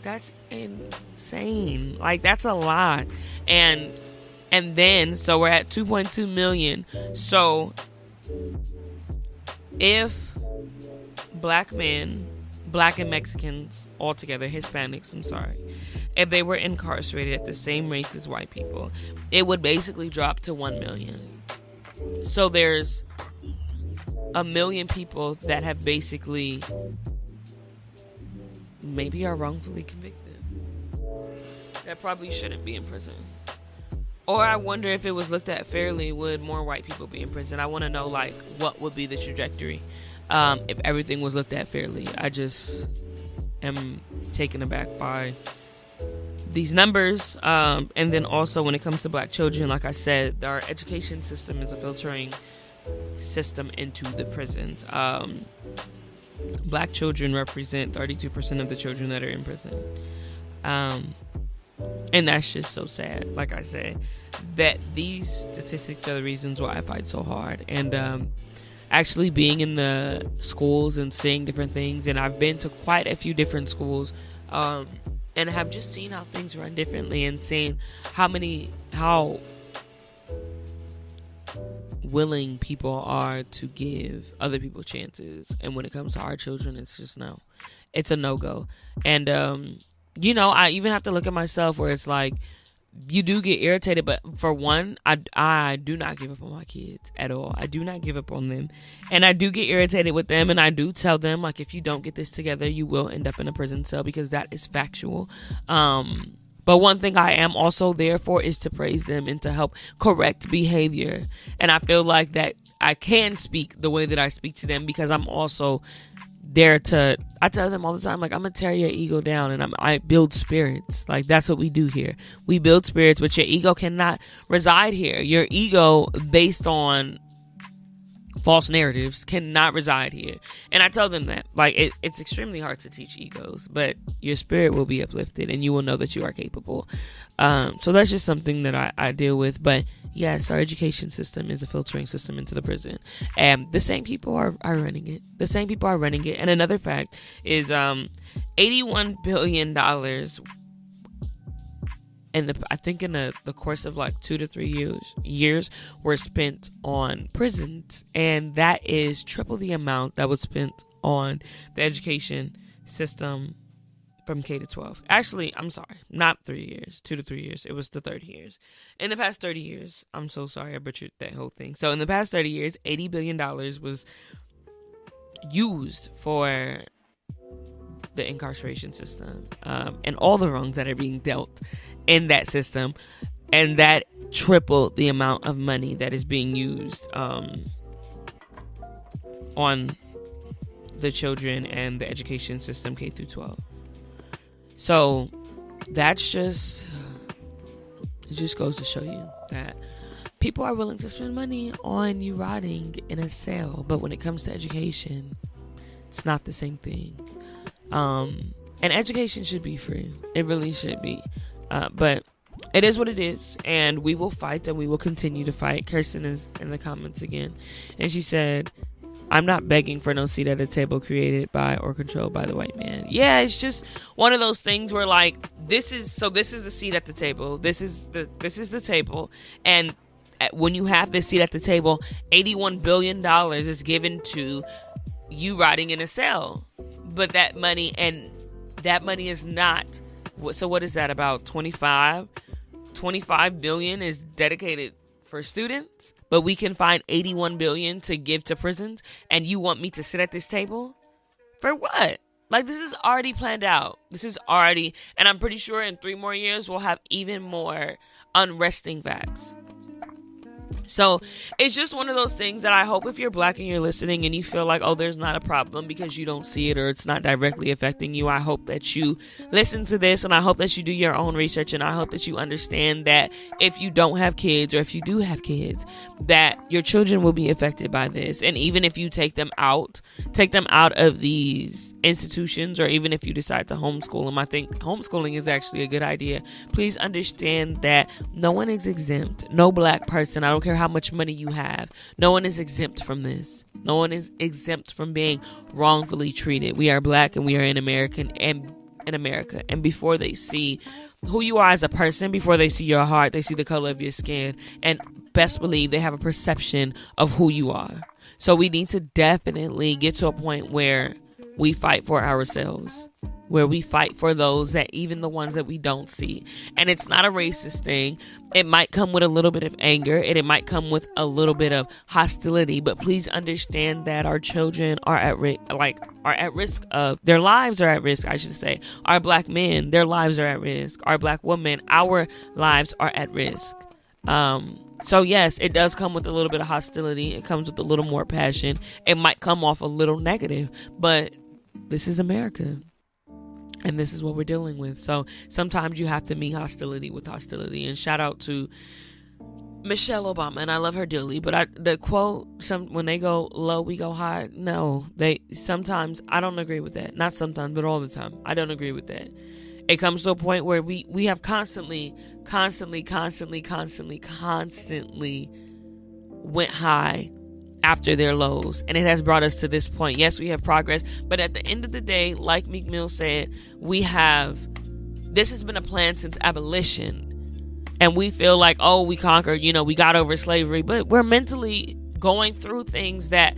That's insane. Like, that's a lot. And then, so we're at 2.2 million. So if Black men, Black and Mexicans altogether, Hispanics, I'm sorry, if they were incarcerated at the same rates as white people, it would basically drop to 1 million. So there's 1 million people that have basically maybe are wrongfully convicted that probably shouldn't be in prison. Or I wonder if it was looked at fairly, would more white people be in prison? I want to know, like, what would be the trajectory if everything was looked at fairly. I just am taken aback by these numbers. And then also when it comes to Black children, like I said, our education system is a filtering system into the prisons. Black children represent 32% of the children that are in prison. And that's just so sad, like I said, that these statistics are the reasons why I fight so hard. And actually being in the schools and seeing different things, and I've been to quite a few different schools, and have just seen how things run differently, and seeing how willing people are to give other people chances. And when it comes to our children, it's just no. It's a no-go. And I even have to look at myself, where it's like, you do get irritated, but for one, I do not give up on my kids at all. I do not give up on them. And I do get irritated with them, and I do tell them, like, if you don't get this together, you will end up in a prison cell, because that is factual. But one thing I am also there for is to praise them and to help correct behavior. And I feel like that I can speak the way that I speak to them, because I'm also there to, I tell them all the time, like, I'm gonna tear your ego down, and I build spirits. Like, that's what we do here. We build spirits, but your ego cannot reside here. Your ego, based on false narratives, cannot reside here. And I tell them that, like, it's extremely hard to teach egos, but your spirit will be uplifted, and you will know that you are capable. So that's just something that I deal with. But yes, our education system is a filtering system into the prison, and the same people are running it. The same people are running it. And another fact is, $81 billion I think in the course of like 2 to 3 years were spent on prisons, and that is triple the amount that was spent on the education system from K to 12. Actually, I'm sorry, not 3 years, 2 to 3 years. It was the 30 years. In the past 30 years, I'm so sorry I butchered that whole thing. So in the past 30 years, $80 billion was used for the incarceration system, and all the wrongs that are being dealt in that system, and that tripled the amount of money that is being used on the children and the education system K through 12. So that's just It just goes to show you that people are willing to spend money on you riding in a sale, but when it comes to education, it's not the same thing. And education should be free. It really should be. But it is what it is, and we will fight, and we will continue to fight. Kirsten is in the comments again, and she said, I'm not begging for no seat at a table created by or controlled by the white man. Yeah, it's just one of those things where, like, this is the seat at the table. This is the table, and when you have this seat at the table, $81 billion is given to you riding in a cell. But that money is not. So what is that, about 25 billion is dedicated for students, but we can find 81 billion to give to prisons, and you want me to sit at this table for what? Like, this is already planned out. And I'm pretty sure in 3 more years we'll have even more unresting facts. So it's just one of those things that I hope, if you're black and you're listening and you feel like, oh, there's not a problem because you don't see it or it's not directly affecting you, I hope that you listen to this, and I hope that you do your own research, and I hope that you understand that if you don't have kids, or if you do have kids, that your children will be affected by this. And even if you take them out of these institutions, or even if you decide to homeschool them, I think homeschooling is actually a good idea. Please understand that no one is exempt. No black person, I don't care how much money you have, no one is exempt from this. No one is exempt from being wrongfully treated. We are black, and we are in America. And before they see who you are as a person, before they see your heart, they see the color of your skin, and best believe they have a perception of who you are. So we need to definitely get to a point where we fight for ourselves, where we fight for those, that even the ones that we don't see. And it's not a racist thing. It might come with a little bit of anger, and it might come with a little bit of hostility, but please understand that our children are at risk of, their lives are at risk, I should say. Our black men, their lives are at risk. Our black women, our lives are at risk. So yes, it does come with a little bit of hostility. It comes with a little more passion. It might come off a little negative, but this is America, and this is what we're dealing with. So sometimes you have to meet hostility with hostility. And shout out to Michelle Obama, and I love her dearly. But the quote, when they go low, we go high. No, sometimes I don't agree with that. Not sometimes, but all the time. I don't agree with that. It comes to a point where we have constantly went high after their lows, and it has brought us to this point. Yes, we have progress, but at the end of the day, like Meek Mill said, this has been a plan since abolition, and we feel like, oh, we conquered, we got over slavery, but we're mentally going through things that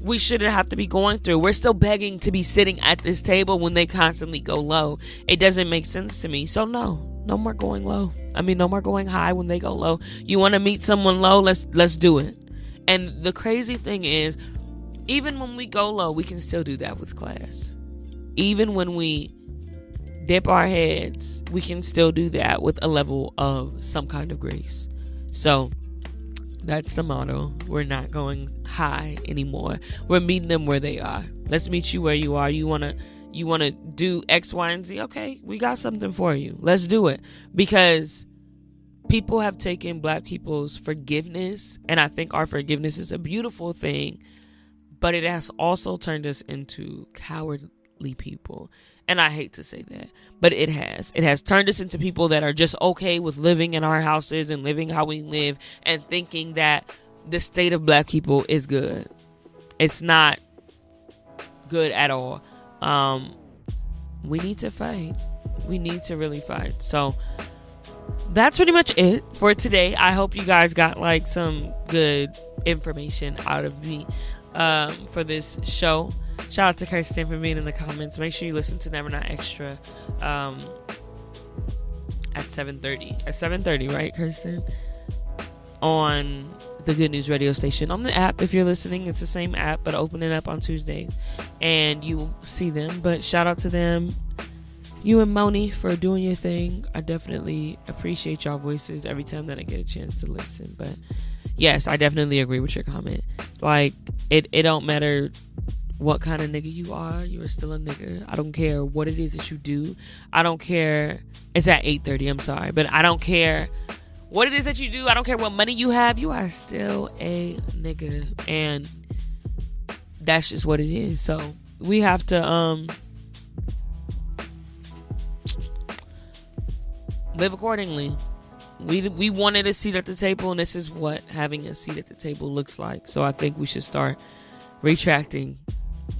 we shouldn't have to be going through. We're still begging to be sitting at this table when they constantly go low. It doesn't make sense to me. So no more going low. No more going high when they go low. You want to meet someone low? Let's do it. And the crazy thing is, even when we go low, we can still do that with class. Even when we dip our heads, we can still do that with a level of some kind of grace. So that's the motto. We're not going high anymore. We're meeting them where they are. Let's meet you where you are. You want to do X, Y, and Z? Okay, we got something for you. Let's do it. Because people have taken black people's forgiveness, and I think our forgiveness is a beautiful thing, but it has also turned us into cowardly people. And I hate to say that, but it has. It has turned us into people that are just okay with living in our houses and living how we live, and thinking that the state of black people is good. It's not good at all. We need to fight. We need to really fight. So that's pretty much it for today. I hope you guys got some good information out of me for this show. Shout out to Kirsten for being in the comments. Make sure you listen to Never Not Extra at 7:30. At 7:30, right, Kirsten? On the Good News radio station. On the app, if you're listening, it's the same app, but open it up on Tuesdays and you will see them. But shout out to them, you and Moni, for doing your thing. I definitely appreciate y'all voices every time that I get a chance to listen. But yes, I definitely agree with your comment. It don't matter what kind of nigga you are still a nigga. I don't care what it is that you do. I don't care. It's at 8:30, I'm sorry, but I don't care what it is that you do. I don't care what money you have. You are still a nigga. And that's just what it is. So we have to live accordingly. We wanted a seat at the table, and this is what having a seat at the table looks like. So I think we should start retracting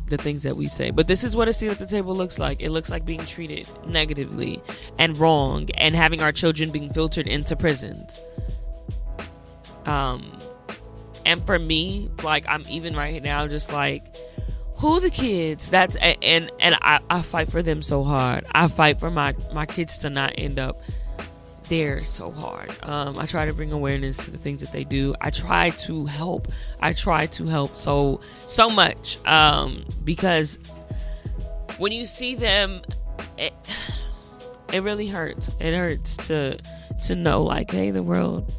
the things that we say. But this is what a seat at the table looks like. It looks like being treated negatively and wrong, and having our children being filtered into prisons. And for me, like, I'm even right now just like, who the kids? That's and I fight for them so hard. I fight for my kids to not end up there so hard. I try to bring awareness to the things that they do. I try to help so much, because when you see them, it really hurts. It hurts to know, like, hey, the world,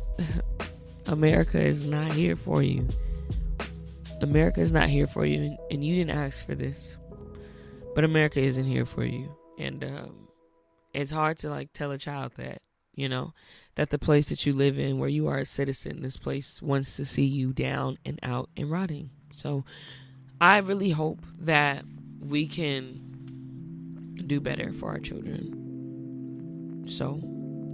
America is not here for you. America is not here for you, and you didn't ask for this, but America isn't here for you. And it's hard to, like, tell a child that, you know, that the place that you live in, where you are a citizen, this place wants to see you down and out and rotting. So I really hope that we can do better for our children. So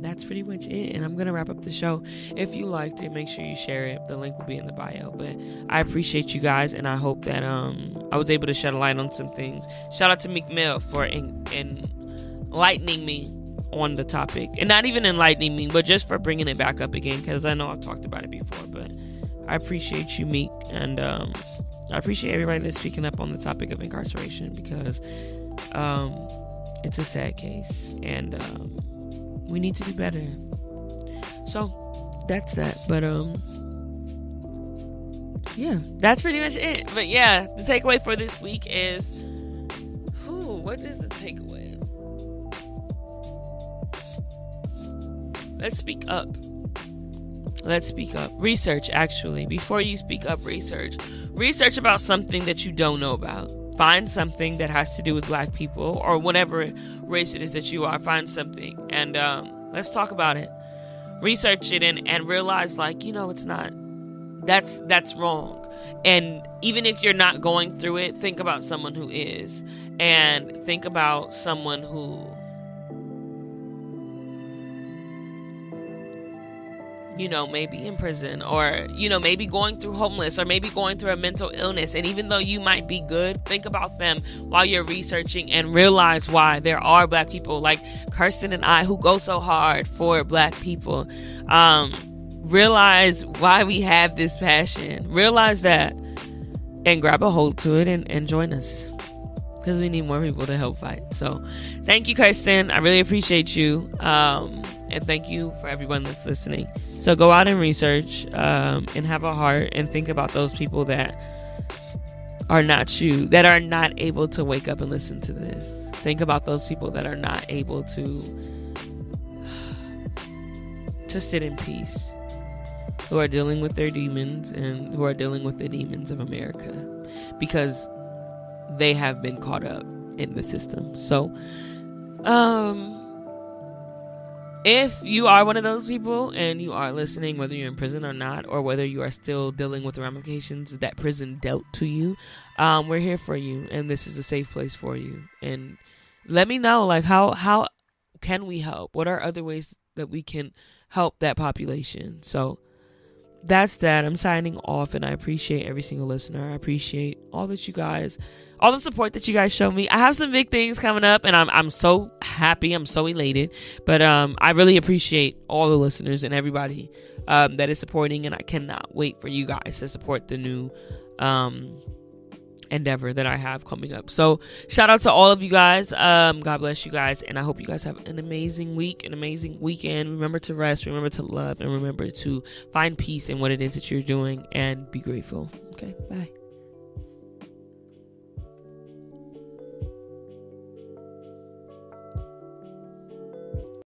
that's pretty much it. And I'm going to wrap up the show. If you liked it, make sure you share it. The link will be in the bio. But I appreciate you guys, and I hope that I was able to shed a light on some things. Shout out to Meek Mill for enlightening me on the topic, and not even enlightening me, but just for bringing it back up again, because I know I've talked about it before. But I appreciate you, Meek, and I appreciate everybody that's speaking up on the topic of incarceration, because it's a sad case, and we need to do better. So that's that. But yeah, that's pretty much it. But yeah, the takeaway for this week is, what is the takeaway? Let's speak up. Research, actually. Before you speak up, research. Research about something that you don't know about. Find something that has to do with Black people, or whatever race it is that you are. Find something, and let's talk about it. Research it and realize, like, you know, it's not. That's wrong. And even if you're not going through it, think about someone who is. And think about someone who, you know, maybe in prison, or, you know, maybe going through homeless, or maybe going through a mental illness. And even though you might be good, think about them while you're researching, and realize why there are Black people like Kirsten and I who go so hard for Black people. Realize why we have this passion. Realize that, and grab a hold to it, and join us, because we need more people to help fight. So thank you, Kirsten. I really appreciate you. And thank you for everyone that's listening. So go out and research, and have a heart, and think about those people that are not you, that are not able to wake up and listen to this. Think about those people that are not able to sit in peace, who are dealing with their demons, and who are dealing with the demons of America, because they have been caught up in the system. So, if you are one of those people and you are listening, whether you're in prison or not, or whether you are still dealing with the ramifications that prison dealt to you, we're here for you, and this is a safe place for you. And let me know, like, how can we help? What are other ways that we can help that population? So that's that. I'm signing off, and I appreciate every single listener. I appreciate all that you guys, all the support that you guys show me. I have some big things coming up, and I'm so happy. I'm so elated. But I really appreciate all the listeners and everybody that is supporting, and I cannot wait for you guys to support the new endeavor that I have coming up. So shout out to all of you guys. God bless you guys, and I hope you guys have an amazing week, an amazing weekend. Remember to rest, remember to love, and remember to find peace in what it is that you're doing, and be grateful. Okay, bye.